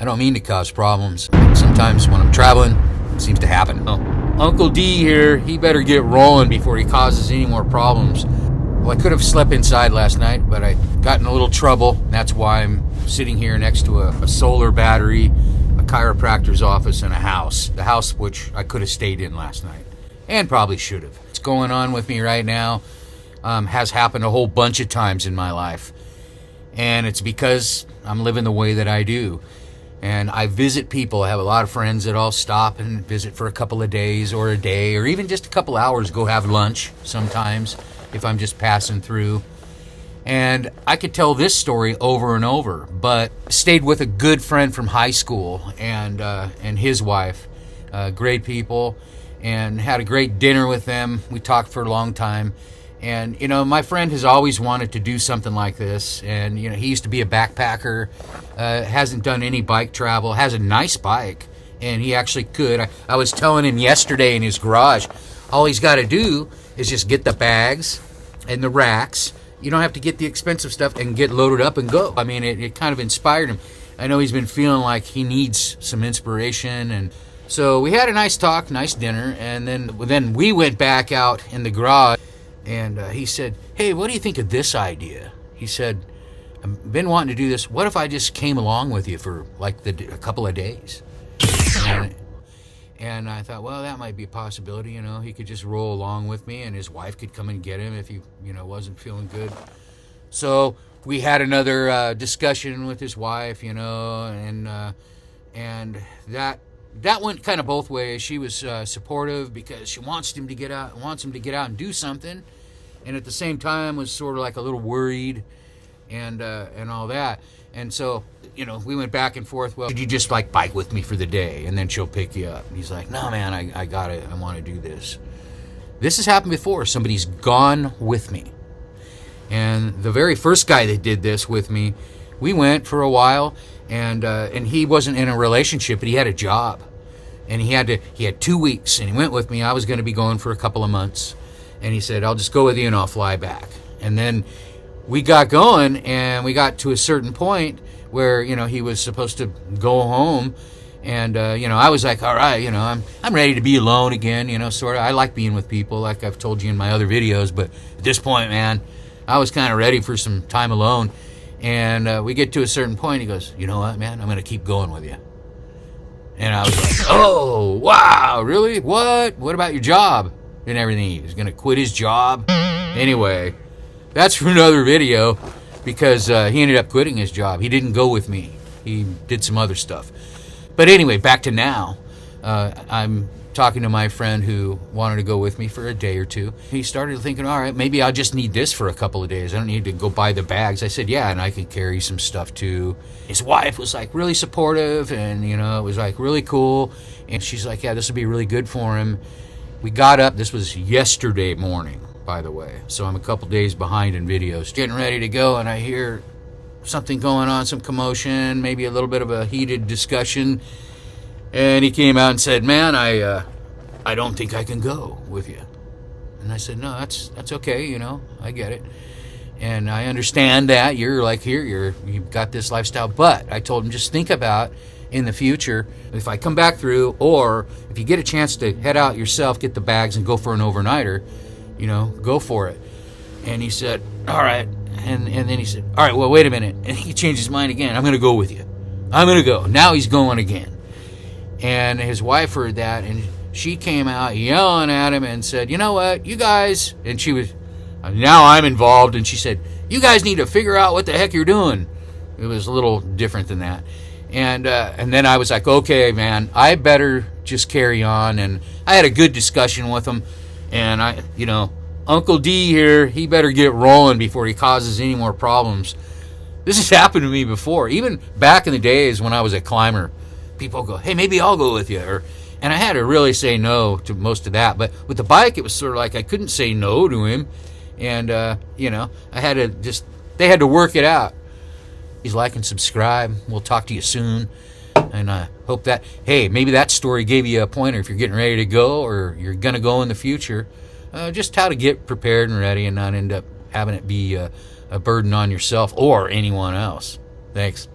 I don't mean to cause problems. Sometimes when I'm traveling, it seems to happen. Oh, Uncle D here, he better get rolling before he causes any more problems. Well, I could have slept inside last night, but I got in a little trouble. That's why I'm sitting here next to a solar battery, a chiropractor's office, and a house. The house which I could have stayed in last night, and probably should have. What's going on with me right now has happened a whole bunch of times in my life. And it's because I'm living the way that I do. And I visit people. I have a lot of friends that all stop and visit for a couple of days or a day or even just a couple hours, go have lunch sometimes if I'm just passing through. And I could tell this story over and over, but stayed with a good friend from high school and his wife, great people, and had a great dinner with them. We talked for a long time. And, my friend has always wanted to do something like this. And, he used to be a backpacker, hasn't done any bike travel, has a nice bike, and he actually could. I was telling him yesterday in his garage, all he's got to do is just get the bags and the racks. You don't have to get the expensive stuff and get loaded up and go. I mean, it kind of inspired him. I know he's been feeling like he needs some inspiration. And so we had a nice talk, nice dinner, and then we went back out in the garage. And he said, hey, what do you think of this idea? He said, I've been wanting to do this. What if I just came along with you for like a couple of days? And I thought, well, that might be a possibility. He could just roll along with me and his wife could come and get him if he, wasn't feeling good. So we had another discussion with his wife, and that went kind of both ways. She was supportive because she wants him to get out and do something, and at the same time was sort of like a little worried and all that. And so, we went back and forth. Well, could you just like bike with me for the day and then she'll pick you up? And he's like, no, man, I got it. I want to do this. This has happened before. Somebody's gone with me. And the very first guy that did this with me, we went for a while, and he wasn't in a relationship, but he had a job. And he had 2 weeks, and he went with me. I was going to be going for a couple of months. And he said, I'll just go with you and I'll fly back. And then we got going, and we got to a certain point where, he was supposed to go home. And, I was like, all right, I'm ready to be alone again, sort of. I like being with people, like I've told you in my other videos. But at this point, man, I was kind of ready for some time alone. And we get to a certain point. He goes, you know what, man, I'm going to keep going with you. And I was like, oh, wow, really? What about your job and everything? He was going to quit his job. Anyway, that's for another video, because he ended up quitting his job. He didn't go with me. He did some other stuff. But anyway, back to now. I'm talking to my friend who wanted to go with me for a day or two. He started thinking, all right, maybe I'll just need this for a couple of days. I don't need to go buy the bags. I said, yeah, and I can carry some stuff too. His wife was like really supportive, and it was like really cool. And she's like, yeah, this will be really good for him. We got up. This was yesterday morning, by the way. So I'm a couple days behind in videos. Getting ready to go, and I hear something going on, some commotion, maybe a little bit of a heated discussion. And he came out and said, man, I don't think I can go with you. And I said, no, that's okay, I get it. And I understand that you're like here, you've got this lifestyle. But I told him, just think about in the future, if I come back through, or if you get a chance to head out yourself, get the bags and go for an overnighter, go for it. And he said, all right. And then he said, all right, well, wait a minute. And he changed his mind again. I'm going to go with you. I'm going to go. Now he's going again. And his wife heard that, and she came out yelling at him and said, you know what, you guys, and she was, now I'm involved, and she said, you guys need to figure out what the heck you're doing. It was a little different than that. And then I was like, okay, man, I better just carry on. And I had a good discussion with him, and Uncle D here, he better get rolling before he causes any more problems. This has happened to me before, even back in the days when I was a climber. People go, hey, maybe I'll go with you. And I had to really say no to most of that. But with the bike, it was sort of like I couldn't say no to him. And, I had to they had to work it out. Please like and subscribe. We'll talk to you soon. And I hope that, hey, maybe that story gave you a pointer if you're getting ready to go or you're going to go in the future. Just how to get prepared and ready and not end up having it be a burden on yourself or anyone else. Thanks.